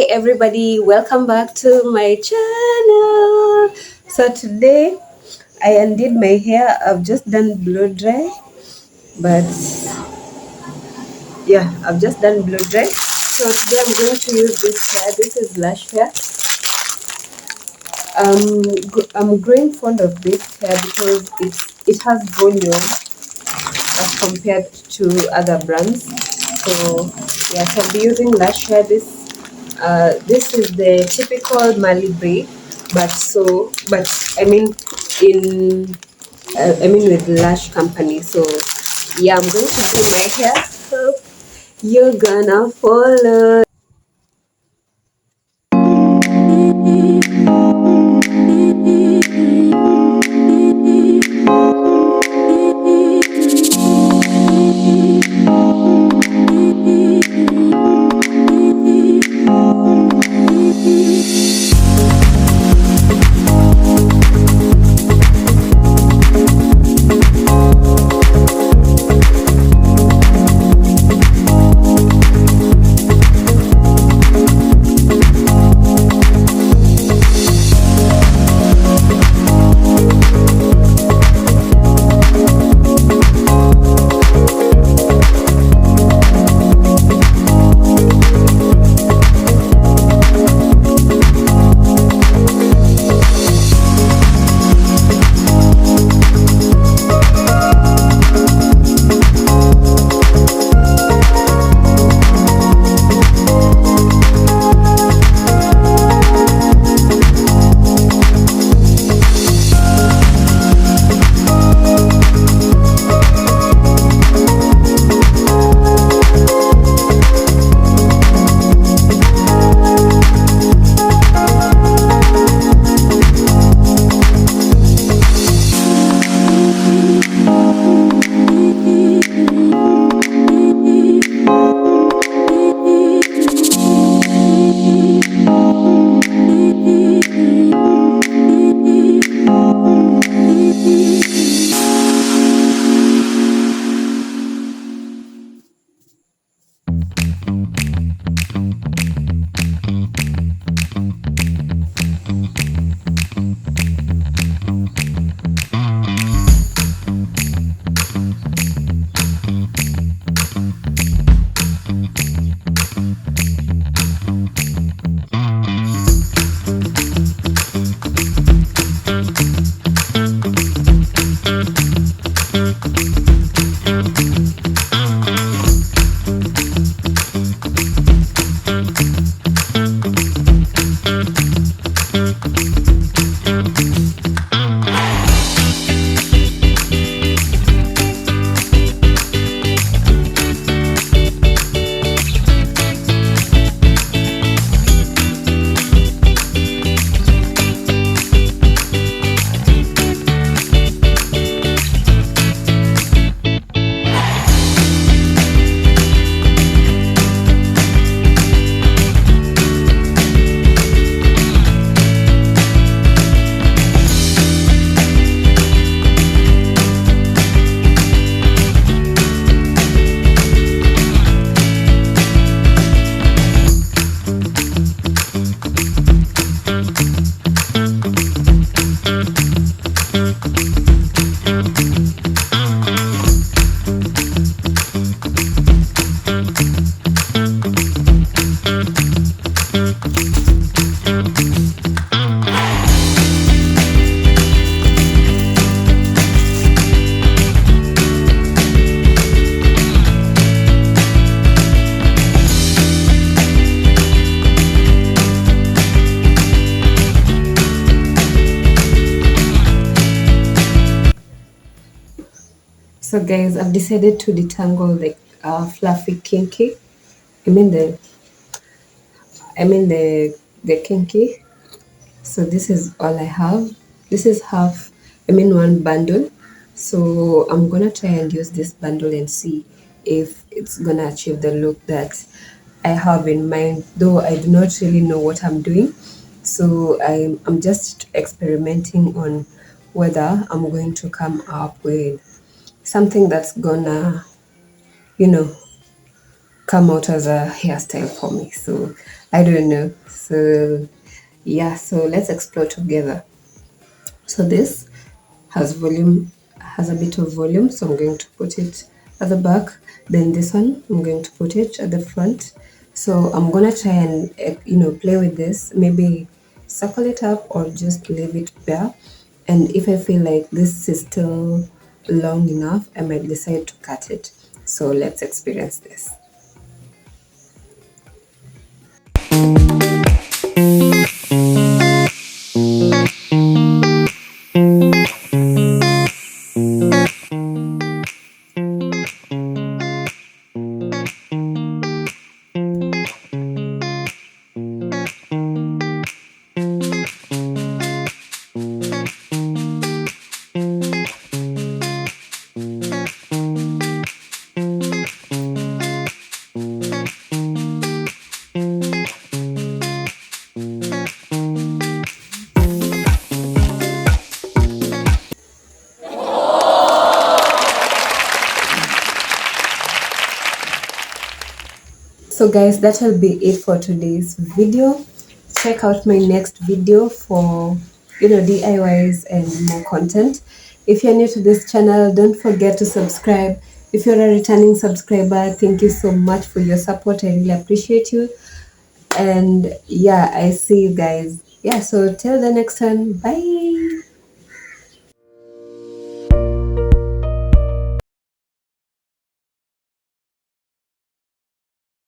everybody, welcome back to my channel. So today I undid my hair. I've just done blow dry, but yeah, I've just done blow dry. So today I'm going to use this hair. This is Lush hair. I'm growing fond of this hair because it has volume as compared to other brands. So yeah, so I'll be using Lush hair. This is the typical Mali braid, but I mean in I mean with Lush company. So yeah, I'm going to do my hair. So you're gonna follow. So guys, I've decided to detangle the fluffy kinky. I mean the I mean the kinky. So this is all I have. This is one bundle. So I'm gonna try and use this bundle and see if it's gonna achieve the look that I have in mind, though I do not really know what I'm doing. So I'm just experimenting on whether I'm going to come up with something that's gonna, you know, come out as a hairstyle for me. So I don't know. So yeah, so let's explore together. So this has a bit of volume, so I'm going to put it at the back. Then this one I'm going to put it at the front. So I'm gonna try and play with this, maybe circle it up or just leave it bare. And if I feel like this is still long enough, I might decide to cut it. So let's experience this. So guys, that will be it for today's video. Check out my next video for DIYs and more content. If you're new to this channel, don't forget to subscribe. If you're a returning subscriber, thank you so much for your support. I really appreciate you. And yeah, I see you guys. Yeah, so till the next time, bye.